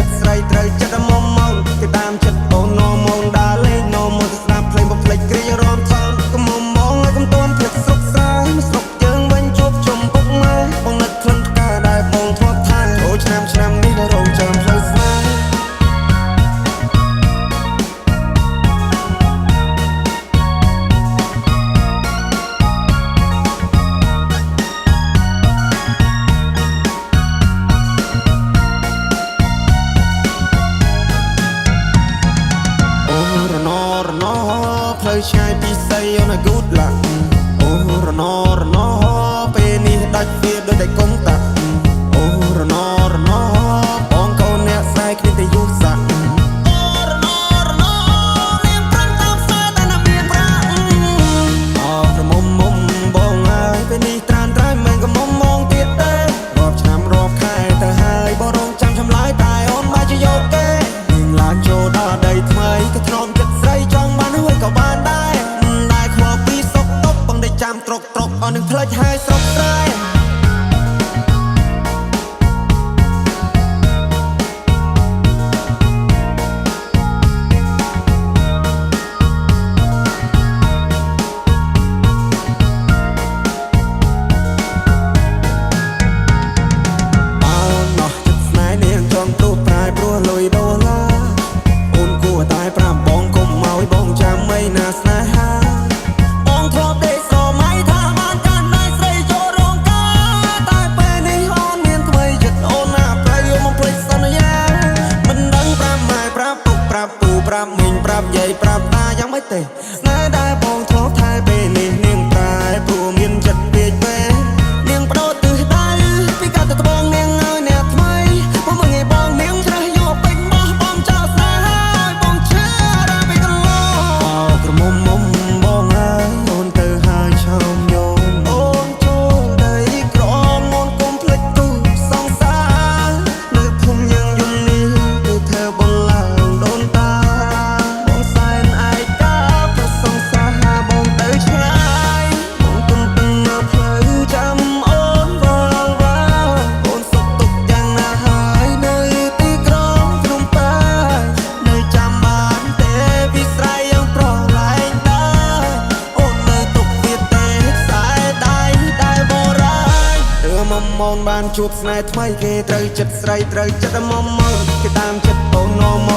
ចិត្តស្រីត្រូវចិត្តមុំមកគេតាមចិត្តអូននោមងដើរលេងនោមងស្ដាប់ភ្លេងបំភ្លេចគ្រារំថងកុំមុំមកឲ្យកុំទាន់ភាពស្រុកស្រែស្រុកយើងវិញជួបជុំពុកម៉ែបងនឹកក្លិនផ្កាដែលបងធ្លាប់ថែអូឆ្នាំនេះក៏រងចាំផ្លូវស្នេហ៍ផ្លូវឆ្ងាយពីស័យអូនឲ្យ good luck អូរណពេលនេះដាច់វាដូចតែកុំតាក់អូរណបងកូនអ្នកស្រីគ្នាតែយូរសាក់អូរណនាងប្រាំងតាមផ្សារតែណាមានប្រាក់អរក្រមុំបងហើយពេលនេះត្រានត្រៃមិនក៏មុំមកទៀតទេរាប់ឆ្នាំរាប់ខែទៅហើយបងរងចាំឆ្លើយតែអូនមកជាយកទេនាងឡើងចូលដល់ដីថ្មីក៏ធ្នមចិត្តស្រីចង់បានហួយក៏បានដែរខ្វល់ពីសុកតុកបងได้ចាំត្រុកអស់នឹងផ្លេចហើយស្រុកស្រែប្រាប់មីងប្រាប់យាយប្រាប់តាយ៉ាងម៉េចទេស្នេហ៍ដែលបងធ្លាប់ថែពេលនេះនាងប្រែព្រោះមានចិត្តពេកពេនាងបដូរទិសដៅពីកាត់ទៅត្បូងនាងឲ្យអ្នកថ្មីមកមើលងាយបងនាងច្រះយកពេញបោះបងចោលស្នេហ៍ឲ្យបងឈឺដល់ពេលកន្លងអោក្រមុំបងហើយអូនទៅហើយឆោមយំអូនចូលដីក្រមអូនគុំភ្លេចទូសងសារនៅភូមិយើងយំនេះគឺធ្វើបងឡើងដូនតាមុំបានជួបស្នេហ៍ថ្មីគេត្រូវចិត្តស្រីត្រូវចិត្តមុំមកគេតាមចិត្តអូននោម